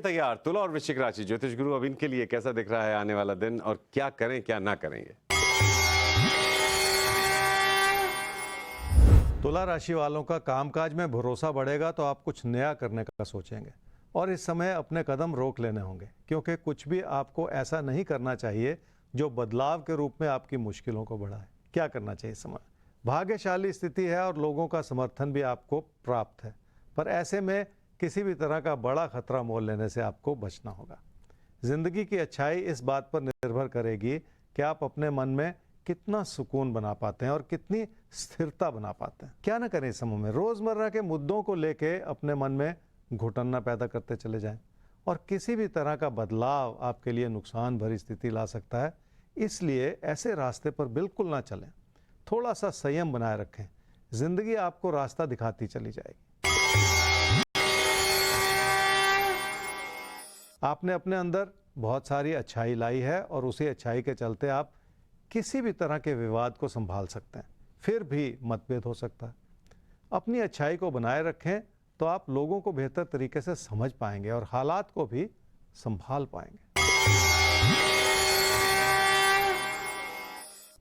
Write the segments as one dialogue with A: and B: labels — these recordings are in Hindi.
A: तैयार तुला और वृश्चिक राशि ज्योतिष गुरु अब इनके लिए कैसा दिख रहा है आने वाला दिन और क्या करें क्या ना करेंगे।
B: तुला राशि वालों का कामकाज में भरोसा बढ़ेगा तो आप कुछ नया करने का सोचेंगे और इस समय अपने कदम रोक लेने होंगे, क्योंकि कुछ भी आपको ऐसा नहीं करना चाहिए जो बदलाव के रूप में आपकी मुश्किलों को बढ़ाए। क्या करना चाहिए इस समय? भाग्यशाली स्थिति है और लोगों का समर्थन भी आपको प्राप्त है, पर ऐसे में किसी भी तरह का बड़ा खतरा मोल लेने से आपको बचना होगा। जिंदगी की अच्छाई इस बात पर निर्भर करेगी कि आप अपने मन में कितना सुकून बना पाते हैं और कितनी स्थिरता बना पाते हैं। क्या न करें इस समय में? रोजमर्रा के मुद्दों को लेके अपने मन में घुटन न पैदा करते चले जाएं और किसी भी तरह का बदलाव आपके लिए नुकसान भरी स्थिति ला सकता है, इसलिए ऐसे रास्ते पर बिल्कुल ना चलें। थोड़ा सा संयम बनाए रखें, जिंदगी आपको रास्ता दिखाती चली जाएगी। आपने अपने अंदर बहुत सारी अच्छाई लाई है और उसी अच्छाई के चलते आप किसी भी तरह के विवाद को संभाल सकते हैं, फिर भी मतभेद हो सकता है। अपनी अच्छाई को बनाए रखें तो आप लोगों को बेहतर तरीके से समझ पाएंगे और हालात को भी संभाल पाएंगे।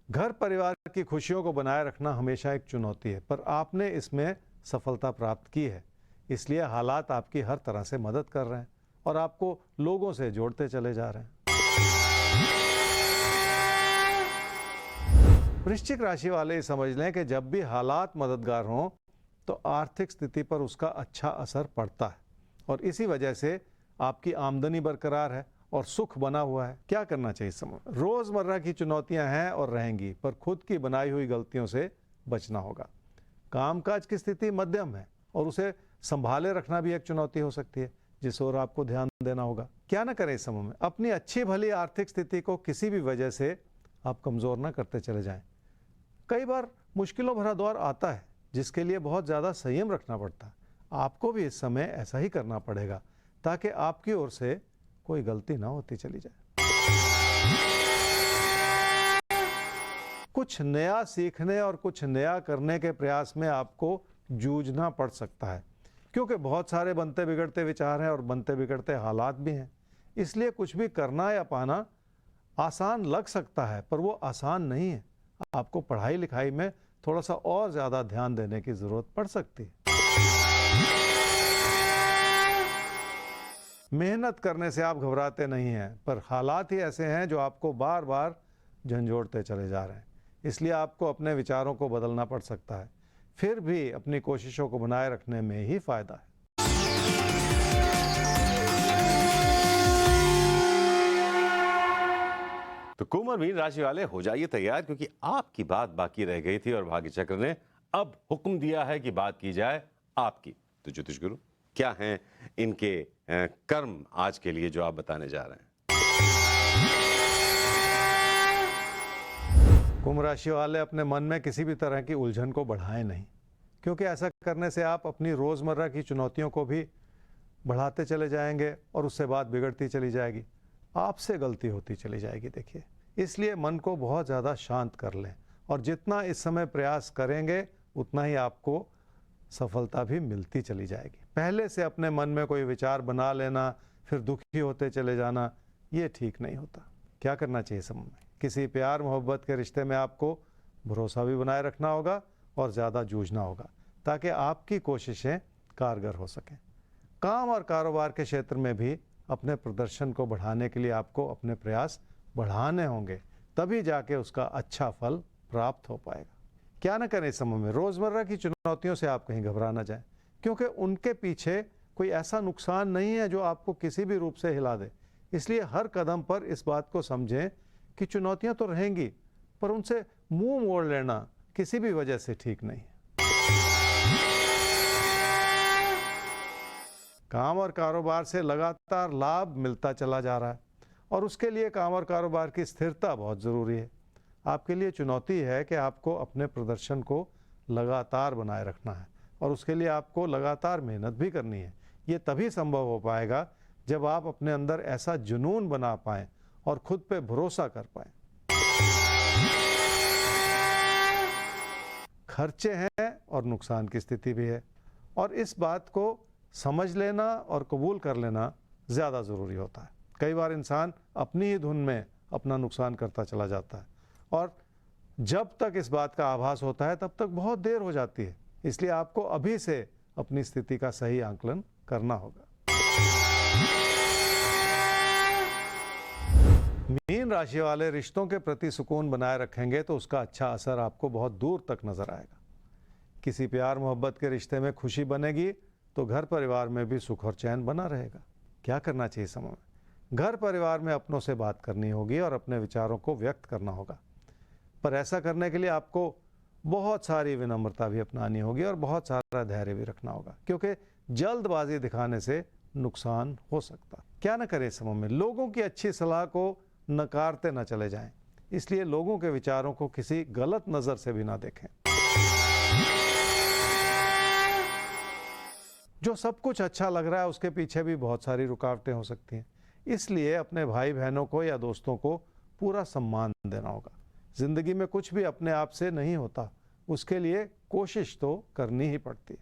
B: घर परिवार की खुशियों को बनाए रखना हमेशा एक चुनौती है, पर आपने इसमें सफलता प्राप्त की है, इसलिए हालात आपकी हर तरह से मदद कर रहे हैं और आपको लोगों से जोड़ते चले जा रहे हैं। वृश्चिक राशि वाले समझ लें कि जब भी हालात मददगार हों तो आर्थिक स्थिति पर उसका अच्छा असर पड़ता है और इसी वजह से आपकी आमदनी बरकरार है और सुख बना हुआ है। क्या करना चाहिए इस समय? रोजमर्रा की चुनौतियां हैं और रहेंगी, पर खुद की बनाई हुई गलतियों से बचना होगा। कामकाज की स्थिति मध्यम है और उसे संभाले रखना भी एक चुनौती हो सकती है, जिस ओर आपको ध्यान देना होगा। क्या न करें इस समय में? अपनी अच्छी भली आर्थिक स्थिति को किसी भी वजह से आप कमजोर न करते चले जाएं। कई बार मुश्किलों भरा दौर आता है जिसके लिए बहुत ज़्यादा संयम रखना पड़ता है। आपको भी इस समय ऐसा ही करना पड़ेगा ताकि आपकी ओर से कोई गलती ना होती चली जाए। कुछ नया सीखने और कुछ नया करने के प्रयास में आपको जूझना पड़ सकता है, क्योंकि बहुत सारे बनते बिगड़ते विचार हैं और बनते बिगड़ते हालात भी हैं। इसलिए कुछ भी करना या पाना आसान लग सकता है, पर वो आसान नहीं है। आपको पढ़ाई लिखाई में थोड़ा सा और ज़्यादा ध्यान देने की ज़रूरत पड़ सकती है। मेहनत करने से आप घबराते नहीं हैं, पर हालात ही ऐसे हैं जो आपको बार बार झंझोड़ते चले जा रहे हैं। इसलिए आपको अपने विचारों को बदलना पड़ सकता है, फिर भी अपनी कोशिशों को बनाए रखने में ही फायदा है।
A: तो कुंभ मीन राशि वाले हो जाइए तैयार, क्योंकि आपकी बात बाकी रह गई थी और भाग्य चक्र ने अब हुक्म दिया है कि बात की जाए आपकी। तो ज्योतिष गुरु क्या हैं इनके कर्म आज के लिए जो आप बताने जा रहे हैं?
B: कुंभ राशि वाले अपने मन में किसी भी तरह की उलझन को बढ़ाएं नहीं, क्योंकि ऐसा करने से आप अपनी रोज़मर्रा की चुनौतियों को भी बढ़ाते चले जाएंगे और उससे बात बिगड़ती चली जाएगी, आपसे गलती होती चली जाएगी। देखिए, इसलिए मन को बहुत ज़्यादा शांत कर लें और जितना इस समय प्रयास करेंगे उतना ही आपको सफलता भी मिलती चली जाएगी। पहले से अपने मन में कोई विचार बना लेना फिर दुखी होते चले जाना, ये ठीक नहीं होता। क्या करना चाहिए समय में? किसी प्यार मोहब्बत के रिश्ते में आपको भरोसा भी बनाए रखना होगा और ज़्यादा जूझना होगा ताकि आपकी कोशिशें कारगर हो सकें। काम और कारोबार के क्षेत्र में भी अपने प्रदर्शन को बढ़ाने के लिए आपको अपने प्रयास बढ़ाने होंगे, तभी जाके उसका अच्छा फल प्राप्त हो पाएगा। क्या न करें इस समय में? रोज़मर्रा की चुनौतियों से आप कहीं घबरा ना जाएं, क्योंकि उनके पीछे कोई ऐसा नुकसान नहीं है जो आपको किसी भी रूप से हिला दे। इसलिए हर कदम पर इस बात को समझें कि चुनौतियां तो रहेंगी, पर उनसे मुंह मोड़ लेना किसी भी वजह से ठीक नहीं है। काम और कारोबार से लगातार लाभ मिलता चला जा रहा है और उसके लिए काम और कारोबार की स्थिरता बहुत ज़रूरी है। आपके लिए चुनौती है कि आपको अपने प्रदर्शन को लगातार बनाए रखना है और उसके लिए आपको लगातार मेहनत भी करनी है। ये तभी संभव हो पाएगा जब आप अपने अंदर ऐसा जुनून बना पाएं और खुद पे भरोसा कर पाएं। खर्चे हैं और नुकसान की स्थिति भी है और इस बात को समझ लेना और कबूल कर लेना ज़्यादा ज़रूरी होता है। कई बार इंसान अपनी ही धुन में अपना नुकसान करता चला जाता है और जब तक इस बात का आभास होता है तब तक बहुत देर हो जाती है। इसलिए आपको अभी से अपनी स्थिति का सही आंकलन करना होगा। मीन राशि वाले रिश्तों के प्रति सुकून बनाए रखेंगे तो उसका अच्छा असर आपको बहुत दूर तक नजर आएगा। किसी प्यार मोहब्बत के रिश्ते में खुशी बनेगी तो घर परिवार में भी सुख और चैन बना रहेगा। क्या करना चाहिए समय में? घर परिवार में अपनों से बात करनी होगी और अपने विचारों को व्यक्त करना होगा, पर ऐसा करने के लिए आपको बहुत सारी विनम्रता भी अपनानी होगी और बहुत सारा धैर्य भी रखना होगा, क्योंकि जल्दबाजी दिखाने से नुकसान हो सकता है। क्या न करें इस समय में? लोगों की अच्छी सलाह को नकारते न चले जाएं, इसलिए लोगों के विचारों को किसी गलत नज़र से भी ना देखें। जो सब कुछ अच्छा लग रहा है उसके पीछे भी बहुत सारी रुकावटें हो सकती हैं, इसलिए अपने भाई बहनों को या दोस्तों को पूरा सम्मान देना होगा। जिंदगी में कुछ भी अपने आप से नहीं होता, उसके लिए कोशिश तो करनी ही पड़ती है।